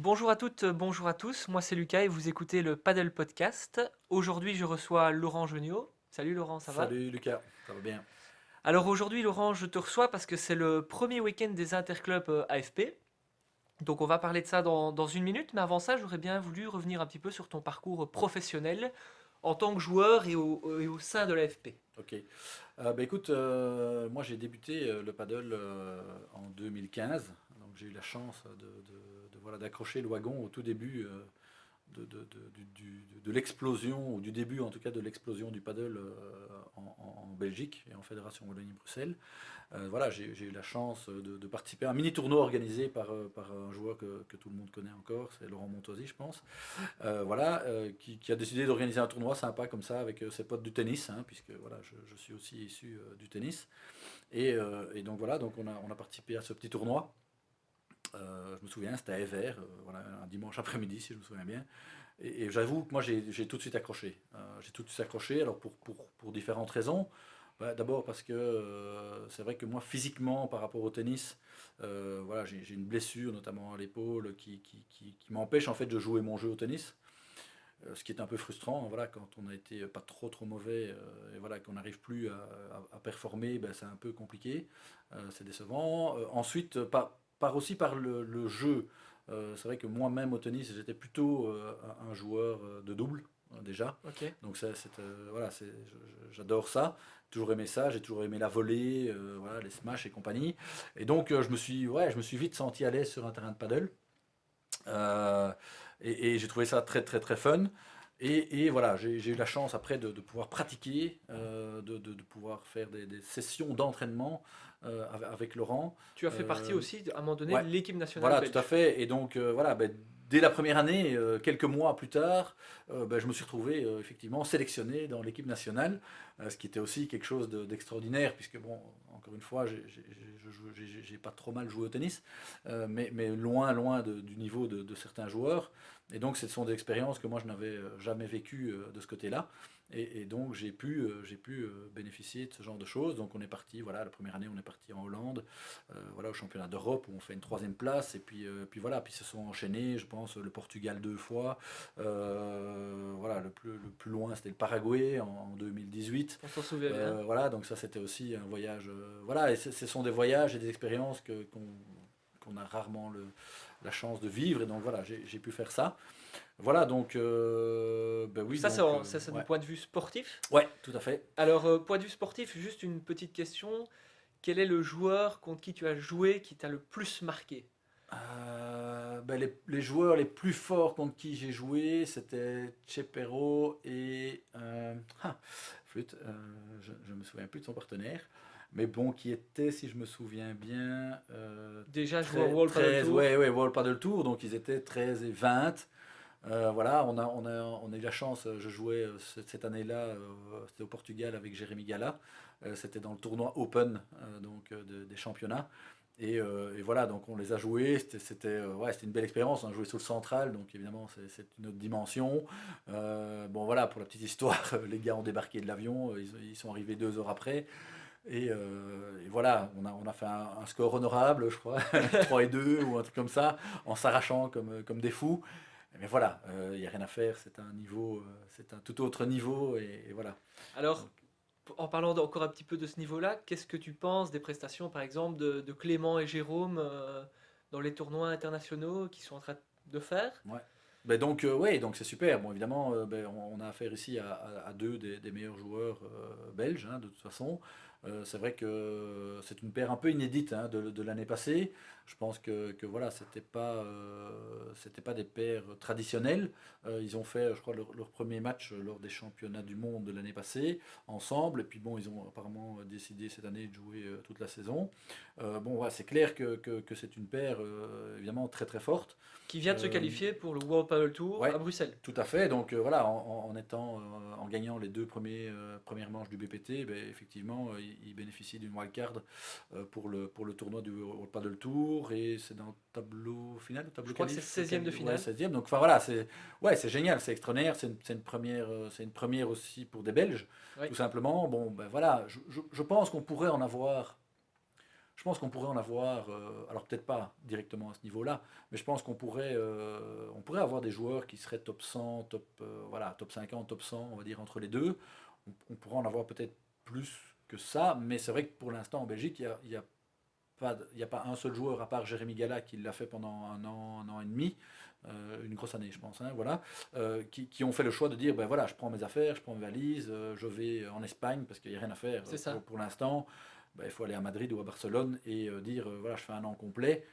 Bonjour à toutes, bonjour à tous. Moi c'est Lucas et vous écoutez le Paddle Podcast. Aujourd'hui je reçois Laurent Geniot. Salut Laurent, ça va? Salut Lucas, ça va bien? Alors aujourd'hui Laurent, je te reçois parce que c'est le premier week-end des interclubs AFP. Donc on va parler de ça dans une minute, mais avant ça j'aurais bien voulu revenir un petit peu sur ton parcours professionnel en tant que joueur et au sein de l'AFP. Ok. Écoute, moi j'ai débuté le paddle en 2015, donc j'ai eu la chance voilà, d'accrocher le wagon au tout début de l'explosion, ou du début en tout cas de l'explosion du paddle en Belgique et en Fédération Wallonie-Bruxelles. Voilà, j'ai eu la chance de participer à un mini tournoi organisé par un joueur que tout le monde connaît encore, c'est Laurent Montosi, je pense. Voilà, qui a décidé d'organiser un tournoi sympa comme ça avec ses potes du tennis, hein, puisque voilà, je suis aussi issu du tennis. Et donc voilà, donc on a participé à ce petit tournoi. Je me souviens, c'était à Evere, voilà, un dimanche après-midi si je me souviens bien. Et j'avoue que moi j'ai tout de suite accroché. J'ai tout de suite accroché, alors pour différentes raisons. Bah, d'abord parce que c'est vrai que moi physiquement par rapport au tennis, voilà, j'ai une blessure notamment à l'épaule qui m'empêche en fait de jouer mon jeu au tennis. Ce qui est un peu frustrant, hein, voilà, quand on a été pas trop mauvais et voilà, qu'on n'arrive plus à performer, ben, c'est un peu compliqué, c'est décevant. Ensuite, aussi par le jeu. C'est vrai que moi-même au tennis, j'étais plutôt un joueur de double déjà. Ok. Donc voilà, j'adore ça. Toujours aimé ça, j'ai toujours aimé la volée, voilà, les smash et compagnie. Et donc je me suis vite senti à l'aise sur un terrain de paddle. Euh, et j'ai trouvé ça très très très fun. Et voilà, j'ai eu la chance après de pouvoir pratiquer, de pouvoir faire des sessions d'entraînement avec Laurent. Tu as fait partie Euh, aussi à un moment donné ouais, de l'équipe nationale voilà, tout à belge. fait. Et donc, voilà, ben, dès la première année, quelques mois plus tard, ben, je me suis retrouvé effectivement sélectionné dans l'équipe nationale, ce qui était aussi quelque chose d'extraordinaire, puisque, bon, encore une fois, j'ai pas trop mal joué au tennis, mais loin du niveau de certains joueurs. Et donc, ce sont des expériences que moi, je n'avais jamais vécues de ce côté-là. Et donc, j'ai pu bénéficier de ce genre de choses. Donc, on est parti, voilà, la première année, on est parti en Hollande, voilà, au championnat d'Europe où on fait une troisième place et puis voilà, puis se sont enchaînés, je pense, le Portugal deux fois, voilà, le plus loin c'était le Paraguay en 2018. On s'en souvient bien. Voilà, donc ça c'était aussi un voyage, voilà, et ce sont des voyages et des expériences qu'on a rarement la chance de vivre, et donc voilà, j'ai pu faire ça. Voilà, donc ben oui, Ça, donc c'est du ouais, point de vue sportif. ouais, tout à fait. Alors, point de vue sportif, juste une petite question. Quel est le joueur contre qui tu as joué qui t'a le plus marqué? Ben, les joueurs les plus forts contre qui j'ai joué, c'était Chepero et flûte, je me souviens plus de son partenaire, mais bon, qui était, si je me souviens bien, Déjà joueur World Padel 13, Tour. ouais, ouais, World Padel Tour, donc ils étaient 13 et 20. Voilà, on a eu la chance, je jouais cette année-là, c'était au Portugal avec Jérémy Gala. C'était dans le tournoi Open, donc des championnats. Et voilà, donc on les a joués, ouais, c'était une belle expérience. On a joué sur le central, donc évidemment c'est une autre dimension. Bon voilà, pour la petite histoire, les gars ont débarqué de l'avion, ils sont arrivés 2 heures après. Et voilà, on a fait un score honorable, je crois, 3 et 2 ou un truc comme ça, en s'arrachant comme des fous. Mais voilà, il n'y a rien à faire, c'est un niveau, c'est un tout autre niveau, et voilà. Donc, Alors, en parlant encore un petit peu de ce niveau-là, qu'est-ce que tu penses des prestations, par exemple, de Clément et Jérôme dans les tournois internationaux qu'ils sont en train de faire? ouais. Ben donc, ouais, donc c'est super. Bon, évidemment, ben, on a affaire ici à deux des meilleurs joueurs belges, hein, de toute façon. C'est vrai que c'est une paire un peu inédite, hein, de l'année passée. Je pense que voilà, c'était pas des paires traditionnelles. Ils ont fait, je crois, leur premier match lors des championnats du monde de l'année passée ensemble. Et puis bon, ils ont apparemment décidé cette année de jouer toute la saison. Bon, voilà, c'est clair que c'est une paire évidemment très très forte. Qui vient de se Euh, qualifier pour le World Padel Tour à ouais, Bruxelles. tout à fait. Donc voilà, en gagnant les deux premières manches du BPT, ben, effectivement, il bénéficie d'une wildcard pour le tournoi du World Padel Tour, et c'est dans le tableau final, le Je tableau crois que c'est qualif, 16e de ouais, finale. 16e. Donc enfin voilà, ouais, c'est génial, c'est extraordinaire, c'est une première aussi pour des Belges, Oui. tout simplement. Bon, ben voilà, je pense qu'on pourrait en avoir Je pense qu'on pourrait en avoir, alors peut-être pas directement à ce niveau-là, mais je pense qu'on pourrait avoir des joueurs qui seraient top 100, voilà, top 50, top 100, on va dire entre les deux. On pourrait en avoir peut-être plus que ça, mais c'est vrai que pour l'instant en Belgique, il y a pas un seul joueur à part Jérémy Gala qui l'a fait pendant un an et demi, une grosse année je pense, hein, voilà, qui ont fait le choix de dire ben voilà, je prends mes affaires, je prends mes valises, je vais en Espagne parce qu'il n'y a rien à faire C'est ça. pour l'instant. Ben, il faut aller à Madrid ou à Barcelone et dire voilà, je fais un an complet.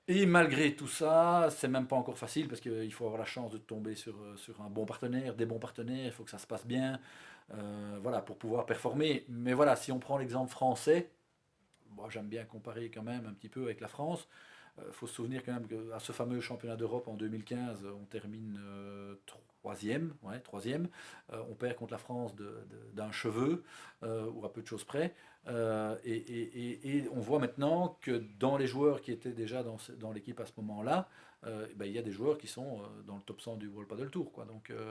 Et malgré tout ça, c'est même pas encore facile parce qu'il faut avoir la chance de tomber sur un bon partenaire, des bons partenaires, il faut que ça se passe bien, voilà, pour pouvoir performer. Mais voilà, si on prend l'exemple français, moi j'aime bien comparer quand même un petit peu avec la France. Il faut se souvenir quand même qu'à ce fameux championnat d'Europe en 2015, on termine troisième. Ouais, troisième. On perd contre la France d'un cheveu, ou à peu de choses près. Et on voit maintenant que dans les joueurs qui étaient déjà dans l'équipe à ce moment-là, ben, il y a des joueurs qui sont dans le top 100 du World Padel Tour, quoi.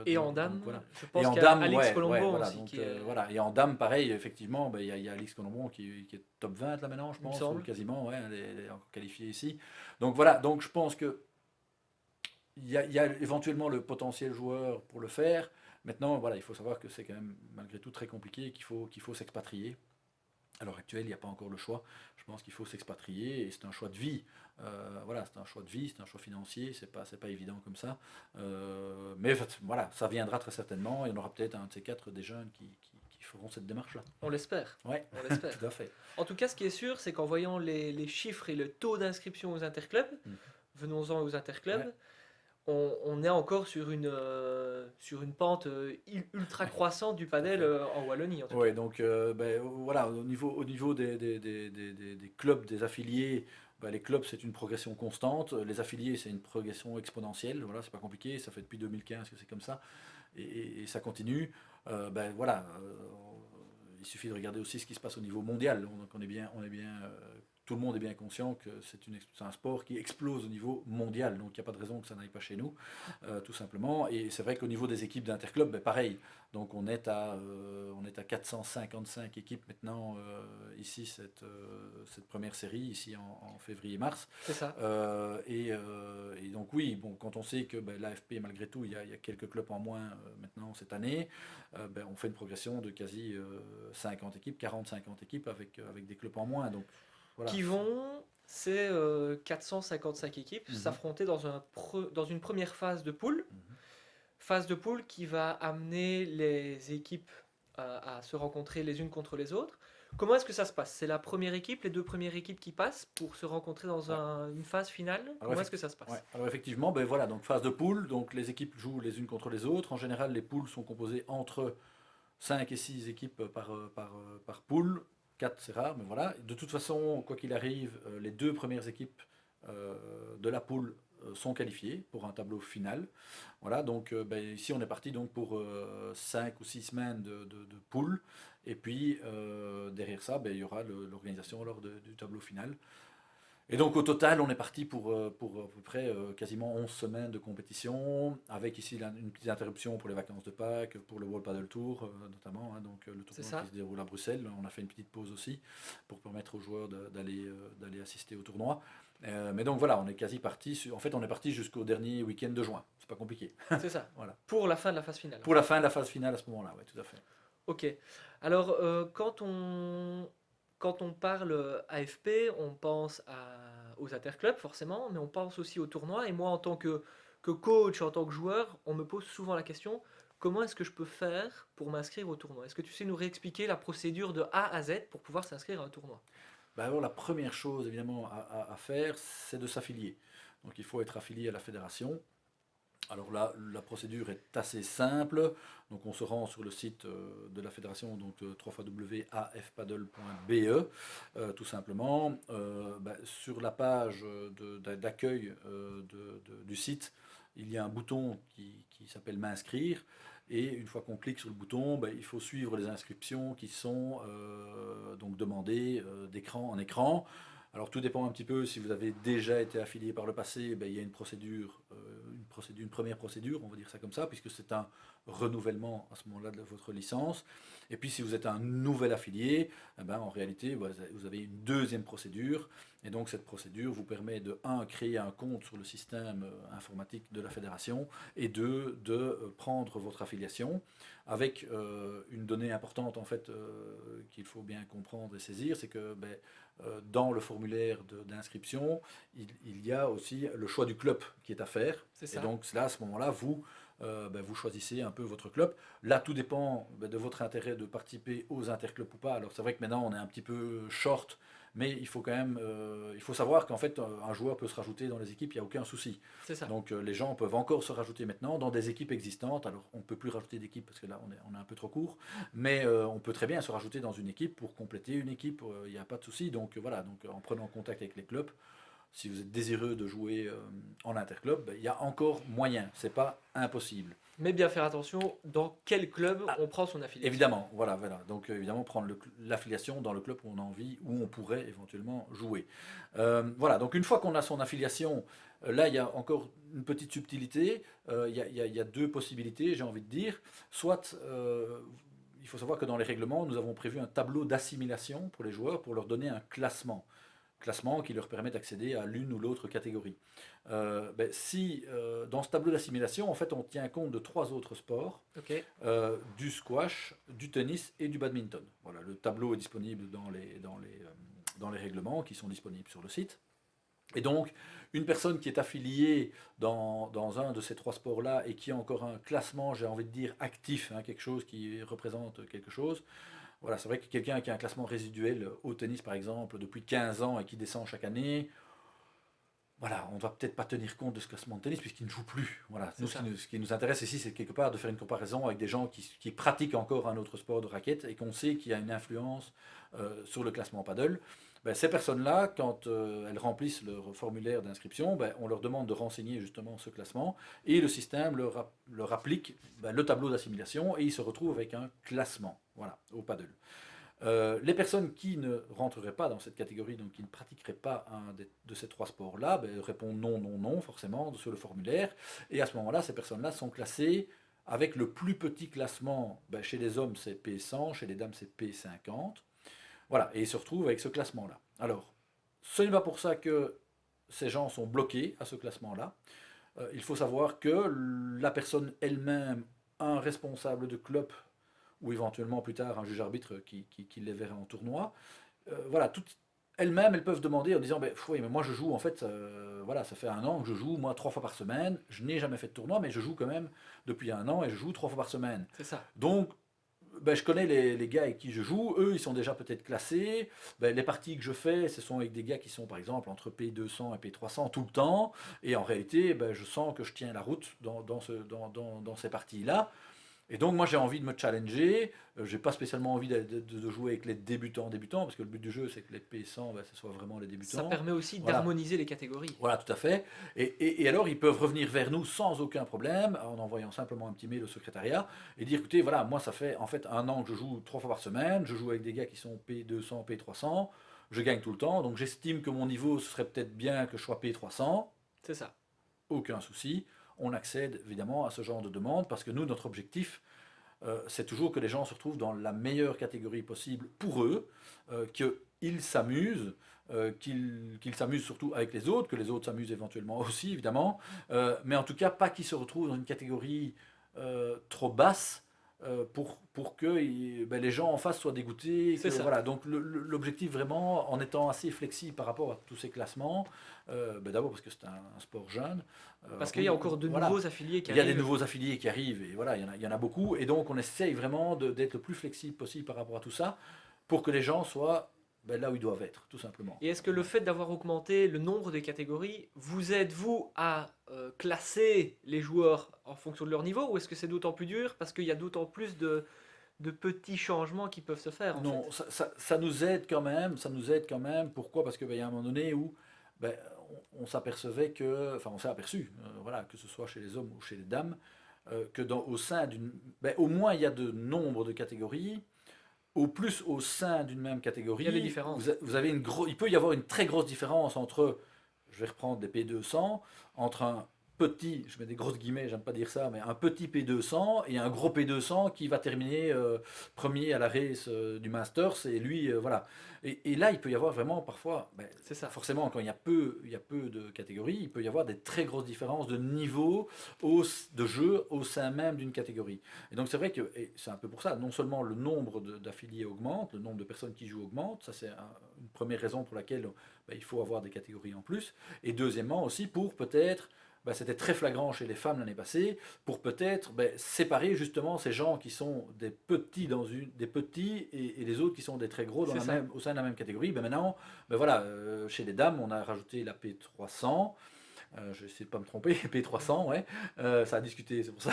Et en Donc, dames, voilà. je Et pense en qu'il y a dame, Alix ouais, Colombo voilà. aussi Donc qui est, voilà. Et en dame, pareil, effectivement, ben, il y a Alix Colombo qui est top 20 là maintenant, je il me pense, ou semble. quasiment, ouais, elle est encore qualifiée ici. Donc voilà, donc je pense que il y a éventuellement le potentiel joueur pour le faire. Maintenant, voilà, il faut savoir que c'est quand même malgré tout très compliqué, qu'il faut s'expatrier. À l'heure actuelle, il n'y a pas encore le choix. Je pense qu'il faut s'expatrier et c'est un choix de vie. Voilà, c'est un choix de vie, c'est un choix financier, c'est pas évident comme ça. Mais voilà, ça viendra très certainement. Il y en aura peut-être un de ces quatre des jeunes qui feront cette démarche-là. On l'espère. Ouais, On l'espère. tout à fait. En tout cas, ce qui est sûr, c'est qu'en voyant les chiffres et le taux d'inscription aux interclubs, Mhm. venons-en aux Ouais, interclubs, on est encore sur une pente ultra ouais, croissante du tout à padel fait. en Wallonie, en tout cas. Ouais, donc ben, voilà, au niveau des clubs, des affiliés, ben, les clubs c'est une progression constante, les affiliés c'est une progression exponentielle, voilà, c'est pas compliqué, ça fait depuis 2015 que c'est comme ça, et ça continue. Ben, voilà, il suffit de regarder aussi ce qui se passe au niveau mondial, donc tout le monde est bien conscient que c'est un sport qui explose au niveau mondial, donc il n'y a pas de raison que ça n'aille pas chez nous, tout simplement. Et c'est vrai qu'au niveau des équipes d'interclub, ben, pareil. Donc on est à 455 équipes maintenant, ici, cette première série, ici en février-mars. C'est ça. Et donc oui, bon, quand on sait que ben, l'AFP, malgré tout, il y a quelques clubs en moins maintenant cette année, ben, on fait une progression de quasi 50 équipes, 40-50 équipes avec des clubs en moins. Donc voilà. Qui vont, c'est 455 équipes, Mhm. s'affronter dans une première phase de poule. Mhm. Phase de poule qui va amener les équipes à se rencontrer les unes contre les autres. Comment est-ce que ça se passe? C'est la première équipe, les deux premières équipes qui passent pour se rencontrer dans Ouais. une phase finale? Alors, Comment est-ce que ça se ouais. passe? Alors effectivement, ben voilà, donc phase de poule, donc les équipes jouent les unes contre les autres. En général, les poules sont composées entre 5 et 6 équipes par poule. 4 c'est rare, mais voilà. De toute façon, quoi qu'il arrive, les deux premières équipes de la poule sont qualifiées pour un tableau final. Voilà, donc ben, ici on est parti donc pour 5 ou 6 semaines de poule. Et puis derrière ça, ben, il y aura l'organisation lors du tableau final. Et donc au total, on est parti pour à peu près quasiment 11 semaines de compétition, avec ici une petite interruption pour les vacances de Pâques, pour le World Padel Tour notamment, hein, donc le C'est tournoi qui ça? se déroule à Bruxelles. On a fait une petite pause aussi pour permettre aux joueurs d'aller assister au tournoi. Mais donc voilà, on est quasi parti. En fait, on est parti jusqu'au dernier week-end de juin. C'est pas compliqué. C'est ça. Voilà. Pour la fin de la phase finale, en Pour la fait. fin de la phase finale à ce moment-là, ouais, tout à fait. Ok. Alors, quand on parle AFP, on pense aux interclubs, forcément, mais on pense aussi au tournoi. Et moi, en tant que coach, en tant que joueur, on me pose souvent la question, comment est-ce que je peux faire pour m'inscrire au tournoi? Est-ce que tu sais nous réexpliquer la procédure de A à Z pour pouvoir s'inscrire à un tournoi? Bah alors la première chose évidemment à faire, c'est de s'affilier. Donc il faut être affilié à la fédération. Alors là, la procédure est assez simple. Donc on se rend sur le site de la fédération, donc www.afpaddle.be, tout simplement. Bah, sur la page d'accueil du site, il y a un bouton qui s'appelle m'inscrire. Et une fois qu'on clique sur le bouton, bah, il faut suivre les inscriptions qui sont donc demandées d'écran en écran. Alors tout dépend un petit peu, si vous avez déjà été affilié par le passé, ben, il y a une une première procédure, on va dire ça comme ça, puisque c'est un renouvellement à ce moment-là de votre licence. Et puis si vous êtes un nouvel affilié, eh ben, en réalité, vous avez une deuxième procédure. Et donc cette procédure vous permet de, un, créer un compte sur le système informatique de la fédération, et deux, de prendre votre affiliation, avec une donnée importante en fait qu'il faut bien comprendre et saisir, c'est que dans le formulaire d'inscription, il y a aussi le choix du club qui est à faire. C'est Et ça. donc là, à ce moment-là, vous choisissez un peu votre club. Là, tout dépend de votre intérêt de participer aux interclubs ou pas. Alors c'est vrai que maintenant, on est un petit peu short, mais il faut quand même, il faut savoir qu'en fait, un joueur peut se rajouter dans les équipes, il n'y a aucun souci. C'est ça. Donc les gens peuvent encore se rajouter maintenant dans des équipes existantes. Alors on ne peut plus rajouter d'équipe parce que là on est un peu trop court, mais on peut très bien se rajouter dans une équipe pour compléter une équipe, il n'y a pas de souci. Donc voilà, donc en prenant contact avec les clubs, si vous êtes désireux de jouer en interclub, il y a encore moyen, c'est pas impossible. Mais bien faire attention dans quel club on prend son affiliation. Évidemment, voilà. Donc évidemment prendre l'affiliation dans le club où on a envie, où on pourrait éventuellement jouer. Voilà, donc une fois qu'on a son affiliation, là il y a encore une petite subtilité. Il y a deux possibilités, j'ai envie de dire. Soit il faut savoir que dans les règlements, nous avons prévu un tableau d'assimilation pour les joueurs pour leur donner un classement qui leur permet d'accéder à l'une ou l'autre catégorie. Si dans ce tableau d'assimilation, en fait, on tient compte de 3 autres sports, Ok. du squash, du tennis et du badminton. Voilà, le tableau est disponible dans les règlements qui sont disponibles sur le site. Et donc, une personne qui est affiliée dans un de ces 3 sports-là et qui a encore un classement, j'ai envie de dire, actif, hein, quelque chose qui représente quelque chose. Voilà, c'est vrai que quelqu'un qui a un classement résiduel au tennis, par exemple, depuis 15 ans et qui descend chaque année, voilà, on ne va peut-être pas tenir compte de ce classement de tennis puisqu'il ne joue plus. Voilà, nous, ce qui nous intéresse ici, c'est quelque part de faire une comparaison avec des gens qui pratiquent encore un autre sport de raquette et qu'on sait qu'il y a une influence sur le classement paddle. Ces personnes-là, quand elles remplissent leur formulaire d'inscription, on leur demande de renseigner justement ce classement et le système leur applique le tableau d'assimilation et ils se retrouvent avec un classement, voilà, au paddle. Les personnes qui ne rentreraient pas dans cette catégorie, donc qui ne pratiqueraient pas un de ces 3 sports-là, répondent non, non, non, forcément, sur le formulaire. Et à ce moment-là, ces personnes-là sont classées avec le plus petit classement. Chez les hommes, c'est P100, chez les dames, c'est P50. Voilà, et ils se retrouvent avec ce classement-là. Alors, ce n'est pas pour ça que ces gens sont bloqués à ce classement-là. Il faut savoir que la personne elle-même, un responsable de club, ou éventuellement plus tard un juge arbitre qui les verrait en tournoi. Voilà, elles-mêmes, elles peuvent demander en disant, oui, mais moi je joue en fait, voilà, ça fait 1 an que je joue, moi 3 fois par semaine, je n'ai jamais fait de tournoi, mais je joue quand même depuis 1 an et je joue 3 fois par semaine. C'est ça. Donc, je connais les gars avec qui je joue, eux ils sont déjà peut-être classés, les parties que je fais, ce sont avec des gars qui sont par exemple entre P200 et P300 tout le temps, et en réalité, je sens que je tiens la route dans ces parties-là. Et donc moi j'ai envie de me challenger, j'ai pas spécialement envie de jouer avec les débutants, parce que le but du jeu c'est que les P100, ce soit vraiment les débutants. Ça permet aussi Voilà. d'harmoniser les catégories. Voilà, tout à fait. Et alors ils peuvent revenir vers nous sans aucun problème, en envoyant simplement un petit mail au secrétariat, et dire écoutez, voilà, moi ça fait en fait 1 an que je joue 3 fois par semaine, je joue avec des gars qui sont P200, P300, je gagne tout le temps, donc j'estime que mon niveau ce serait peut-être bien que je sois P300. C'est ça. Aucun souci. On accède évidemment à ce genre de demande parce que nous, notre objectif, c'est toujours que les gens se retrouvent dans la meilleure catégorie possible pour eux, qu'ils s'amusent, qu'ils s'amusent surtout avec les autres, que les autres s'amusent éventuellement aussi, évidemment, mais en tout cas pas qu'ils se retrouvent dans une catégorie trop basse pour que les gens en face soient dégoûtés. C'est ça. Voilà. Donc l'objectif vraiment, en étant assez flexible par rapport à tous ces classements, d'abord parce que c'est un sport jeune. Parce qu'il y a encore de nouveaux affiliés qui arrivent. Il y a des nouveaux affiliés qui arrivent, et voilà, il y en a beaucoup. Et donc on essaye vraiment d'être le plus flexible possible par rapport à tout ça, pour que les gens soient là où ils doivent être, tout simplement. Et est-ce que le fait d'avoir augmenté le nombre de catégories vous aide, vous, à classer les joueurs en fonction de leur niveau, ou est-ce que c'est d'autant plus dur parce qu'il y a d'autant plus de petits changements qui peuvent se faire Non, ça nous aide quand même, Pourquoi? Parce qu'il y a un moment donné où on s'apercevait que, enfin on s'est aperçu, voilà, que ce soit chez les hommes ou chez les dames, que au sein d'une, au moins il y a de nombre de catégories. Au plus au sein d'une même catégorie, il y a des différences. Vous avez il peut y avoir une très grosse différence entre, je vais reprendre des P200, entre un petit, je mets des grosses guillemets, j'aime pas dire ça, mais un petit P200 et un gros P200 qui va terminer premier à la race du Masters, et lui, voilà. Et là, il peut y avoir vraiment parfois, ben, C'est ça. forcément, quand il y a peu de catégories, il peut y avoir des très grosses différences de niveau de jeu au sein même d'une catégorie. Et donc c'est vrai que et c'est un peu pour ça, non seulement le nombre d'affiliés augmente, le nombre de personnes qui jouent augmente, ça c'est une première raison pour laquelle ben, il faut avoir des catégories en plus, et deuxièmement aussi pour peut-être ben, c'était très flagrant chez les femmes l'année passée, pour peut-être ben, séparer justement ces gens qui sont des petits, des petits et les autres qui sont des très gros au sein de la même catégorie. Ben maintenant, ben voilà, chez les dames, on a rajouté la P300. Je vais essayer de ne pas me tromper, P300, ouais, ça a discuté, c'est pour ça.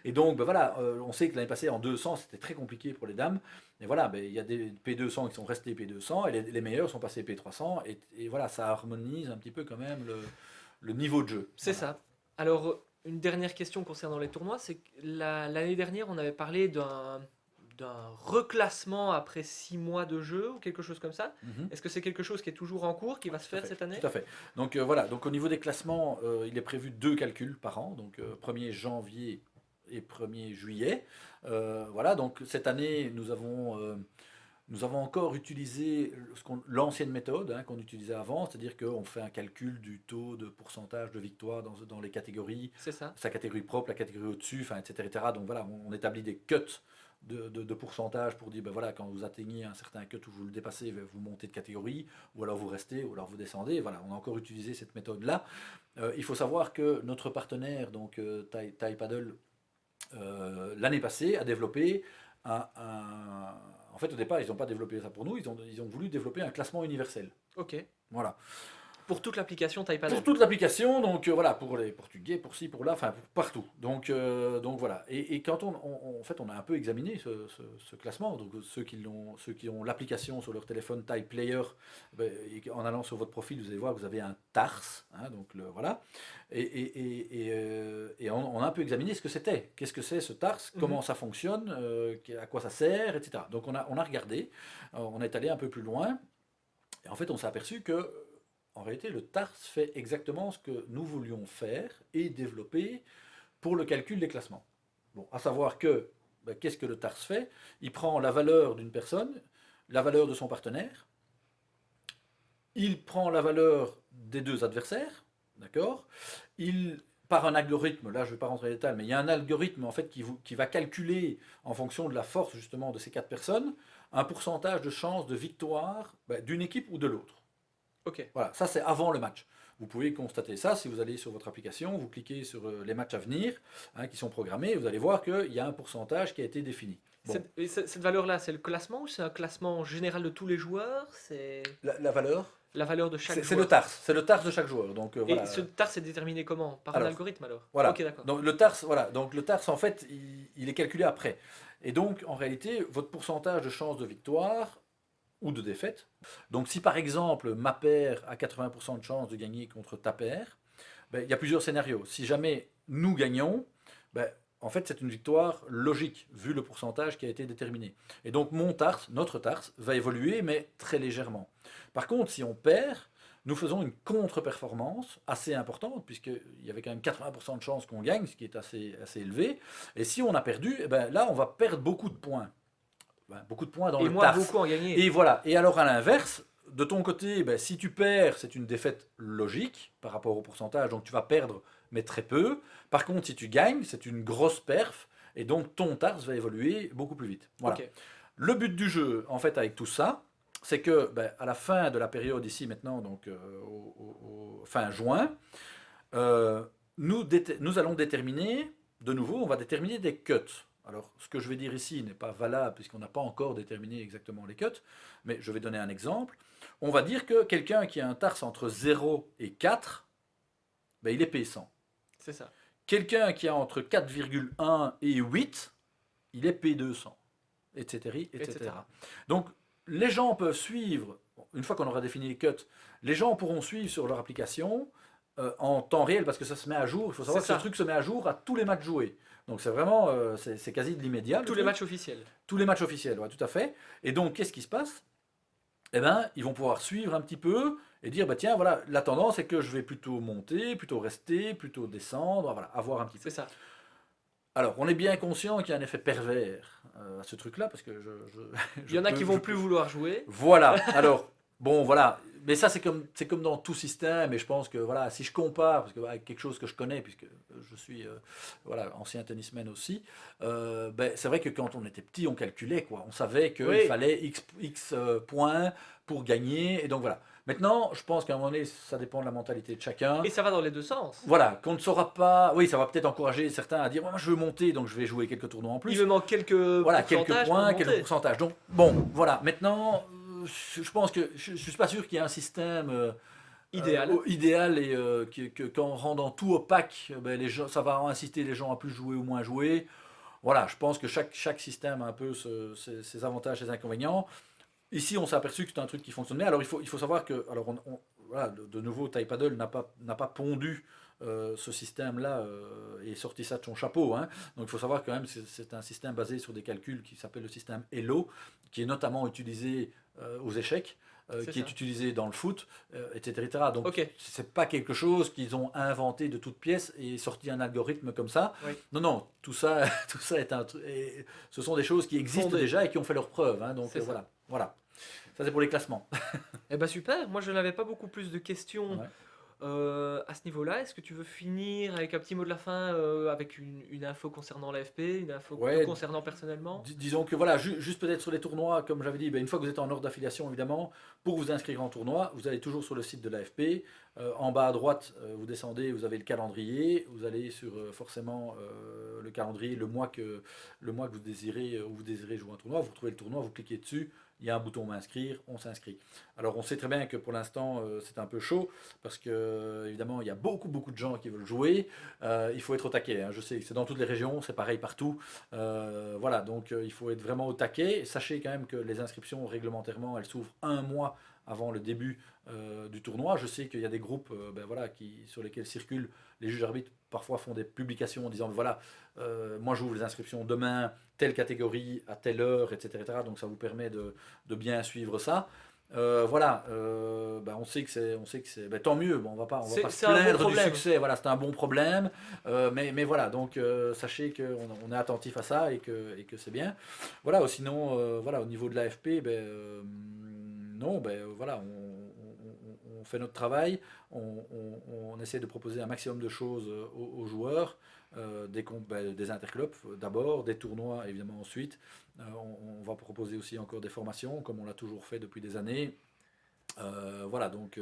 Et donc, ben voilà, on sait que l'année passée, en 200, c'était très compliqué pour les dames. Et voilà, ben, il y a des P200 qui sont restés P200 et les meilleurs sont passés P300. Et voilà, ça harmonise un petit peu quand même le niveau de jeu. C'est Voilà. ça. Alors, une dernière question concernant les tournois, c'est que l'année dernière, on avait parlé d'un reclassement après 6 mois de jeu ou quelque chose comme ça. Mhm. Est-ce que c'est quelque chose qui est toujours en cours, qui va se Tout à faire fait, cette année? tout à fait. Donc voilà, donc au niveau des classements, il est prévu 2 calculs par an, donc 1er janvier et 1er juillet. Voilà, donc cette année, nous avons encore utilisé l'ancienne méthode hein, qu'on utilisait avant, c'est-à-dire qu'on fait un calcul du taux de pourcentage de victoire dans les catégories, C'est ça. sa catégorie propre, la catégorie au-dessus, enfin, etc., etc. Donc voilà, on établit des cuts de pourcentage pour dire, ben voilà, quand vous atteignez un certain cut ou vous le dépassez, vous montez de catégorie, ou alors vous restez, ou alors vous descendez. Voilà, on a encore utilisé cette méthode-là. Il faut savoir que notre partenaire, donc Thai Paddle, l'année passée, a développé en fait, au départ, ils n'ont pas développé ça pour nous, ils ont voulu développer un classement universel. Ok. Voilà. Pour toute l'application Pour TypePaddle. toute l'application, donc voilà, pour les Portugais, pour ci, pour là, enfin pour partout. Donc voilà. Et quand en fait, on a un peu examiné ce classement. Donc ceux qui ont l'application sur leur téléphone Type Player, ben, en allant sur votre profil, vous allez voir que vous avez un TARS. Hein, donc voilà. Et on a un peu examiné ce que c'était. Qu'est-ce que c'est ce TARS? Comment ça fonctionne? À quoi ça sert? Etc. Donc on a regardé. On est allé un peu plus loin. Et en fait, on s'est aperçu que en réalité, le TARS fait exactement ce que nous voulions faire et développer pour le calcul des classements. Bon, à savoir que, ben, qu'est-ce que le TARS fait? Il prend la valeur d'une personne, la valeur de son partenaire, il prend la valeur des deux adversaires, d'accord? Par un algorithme, là je ne vais pas rentrer dans les détails, mais il y a un algorithme en fait qui va calculer en fonction de la force justement de ces 4 personnes un pourcentage de chance de victoire ben, d'une équipe ou de l'autre. Ok. Voilà, ça c'est avant le match. Vous pouvez constater ça si vous allez sur votre application, vous cliquez sur les matchs à venir hein, qui sont programmés, et vous allez voir qu'il y a un pourcentage qui a été défini. Bon. Cette valeur-là, c'est le classement ou c'est un classement général de tous les joueurs? C'est La valeur la valeur de chaque c'est joueur. c'est le TARS de chaque joueur. Donc, Et voilà. ce TAR, c'est déterminé comment? Par un Alors, algorithme alors? Voilà. Ok, d'accord. Donc le TARS, voilà. Donc le TARS en fait, il est calculé après. Et donc en réalité, votre pourcentage de chance de victoire ou de défaite. Donc si par exemple ma paire a 80% de chance de gagner contre ta paire, ben, il y a plusieurs scénarios. Si jamais nous gagnons, ben, en fait c'est une victoire logique vu le pourcentage qui a été déterminé. Et donc mon TARS, notre TARS, va évoluer mais très légèrement. Par contre si on perd, nous faisons une contre-performance assez importante, puisqu'il y avait quand même 80% de chances qu'on gagne, ce qui est assez élevé. Et si on a perdu, eh ben, là on va perdre beaucoup de points. Beaucoup de points dans Et le moi, TARS. beaucoup en gagner. Et voilà. Et alors à l'inverse, de ton côté, ben, si tu perds, c'est une défaite logique par rapport au pourcentage, donc tu vas perdre, mais très peu. Par contre, si tu gagnes, c'est une grosse perf, et donc ton TARS va évoluer beaucoup plus vite. Voilà. Ok. Le but du jeu, en fait, avec tout ça, c'est que ben, à la fin de la période ici maintenant, donc fin juin, nous allons déterminer, de nouveau, on va déterminer des cuts. Alors, ce que je vais dire ici n'est pas valable puisqu'on n'a pas encore déterminé exactement les cuts, mais je vais donner un exemple. On va dire que quelqu'un qui a un TARS entre 0 et 4, ben, il est P100. C'est ça. Quelqu'un qui a entre 4,1 et 8, il est P200, etc., etc. Donc, les gens peuvent suivre, une fois qu'on aura défini les cuts, les gens pourront suivre sur leur application en temps réel parce que ça se met à jour. Il faut savoir que ce truc se met à jour à tous les matchs joués. Donc c'est vraiment, c'est quasi de l'immédiat. Tous les matchs officiels. Tous les matchs officiels, ouais, tout à fait. Et donc, qu'est-ce qui se passe? Eh bien, ils vont pouvoir suivre un petit peu et dire, bah tiens, voilà, la tendance est que je vais plutôt monter, plutôt rester, plutôt descendre, voilà, avoir un petit peu. C'est ça. Alors, on est bien conscient qu'il y a un effet pervers à ce truc-là, parce que Il y en a qui je vont plus vouloir jouer. Voilà, alors, bon, voilà, mais ça c'est comme dans tout système, et je pense que, voilà, si je compare, parce que avec quelque chose que je connais, puisque je suis, voilà, ancien tennisman aussi, ben, c'est vrai que quand on était petit, on calculait, quoi, on savait qu'il Oui. fallait X points pour gagner, et donc voilà. Maintenant, je pense qu'à un moment donné, ça dépend de la mentalité de chacun. Et ça va dans les deux sens. Voilà, qu'on ne saura pas. Oui, ça va peut-être encourager certains à dire moi, je veux monter, donc je vais jouer quelques tournois en Il plus. me manque quelques Voilà, quelques pourcentages pour points, monter. quelques pourcentages. Donc, bon, voilà. Maintenant, je pense que je ne suis pas sûr qu'il y ait un système Idéal. idéal et qu'en rendant tout opaque, ben, ça va inciter les gens à plus jouer ou moins jouer. Voilà, je pense que chaque système a un peu ses avantages et ses inconvénients. Ici, on s'est aperçu que c'était un truc qui fonctionnait. Alors, il faut savoir que, alors, voilà, de nouveau, Ty Paddle n'a pas pondu ce système-là et sorti ça de son chapeau. Hein. Donc, il faut savoir quand même que c'est un système basé sur des calculs qui s'appelle le système ELO, qui est notamment utilisé aux échecs, qui est utilisé dans le foot, etc. Donc, Ok. c'est pas quelque chose qu'ils ont inventé de toutes pièces et sorti un algorithme comme ça. Oui. Non, non, tout ça, tout ça est un truc. Ce sont des choses qui existent Fondé. déjà et qui ont fait leurs preuves. Hein. Donc, C'est ça. voilà. Voilà. Ça, c'est pour les classements. Eh ben super, moi je n'avais pas beaucoup plus de questions Ouais. à ce niveau-là. Est-ce que tu veux finir avec un petit mot de la fin, avec une info concernant l'AFP, une info Ouais. concernant personnellement? Disons que voilà, juste peut-être sur les tournois, comme j'avais dit, ben, une fois que vous êtes en ordre d'affiliation, évidemment, pour vous inscrire en tournoi, vous allez toujours sur le site de l'AFP. En bas à droite, vous descendez, vous avez le calendrier. Vous allez sur forcément le calendrier, le mois que vous désirez, où vous désirez jouer un tournoi. Vous retrouvez le tournoi, vous cliquez dessus. Il y a un bouton m'inscrire, on s'inscrit. Alors on sait très bien que pour l'instant c'est un peu chaud parce que évidemment il y a beaucoup de gens qui veulent jouer. Il faut être au taquet. Hein. Je sais que c'est dans toutes les régions, c'est pareil partout. Voilà, donc il faut être vraiment au taquet. Sachez quand même que les inscriptions réglementairement elles s'ouvrent un mois avant le début du tournoi. Je sais qu'il y a des groupes ben voilà, sur lesquels circulent les juges arbitres. Parfois font des publications en disant voilà, moi j'ouvre les inscriptions demain, telle catégorie, à telle heure, etc. Donc ça vous permet de bien suivre ça. Voilà, ben on sait que c'est ben tant mieux. Bon, on va pas se plaindre du succès. Voilà, c'est un bon problème. Mais voilà, donc sachez qu'on est attentif à ça et que c'est bien. Voilà, sinon voilà, au niveau de l'AFP, ben non, ben voilà, on fait notre travail, on essaie de proposer un maximum de choses aux joueurs, des interclubs d'abord, des tournois évidemment ensuite. On va proposer aussi encore des formations, comme on l'a toujours fait depuis des années. Voilà, donc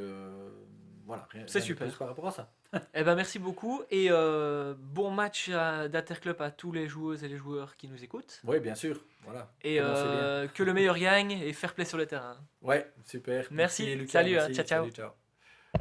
voilà, c'est super par rapport à ça. Eh ben merci beaucoup et bon match d'Interclub à tous les joueuses et les joueurs qui nous écoutent. Oui, bien sûr, voilà. Et que le meilleur gagne et fair play sur le terrain. Ouais, super. Merci, Lucas, salut, merci, ciao ciao. salut, ciao.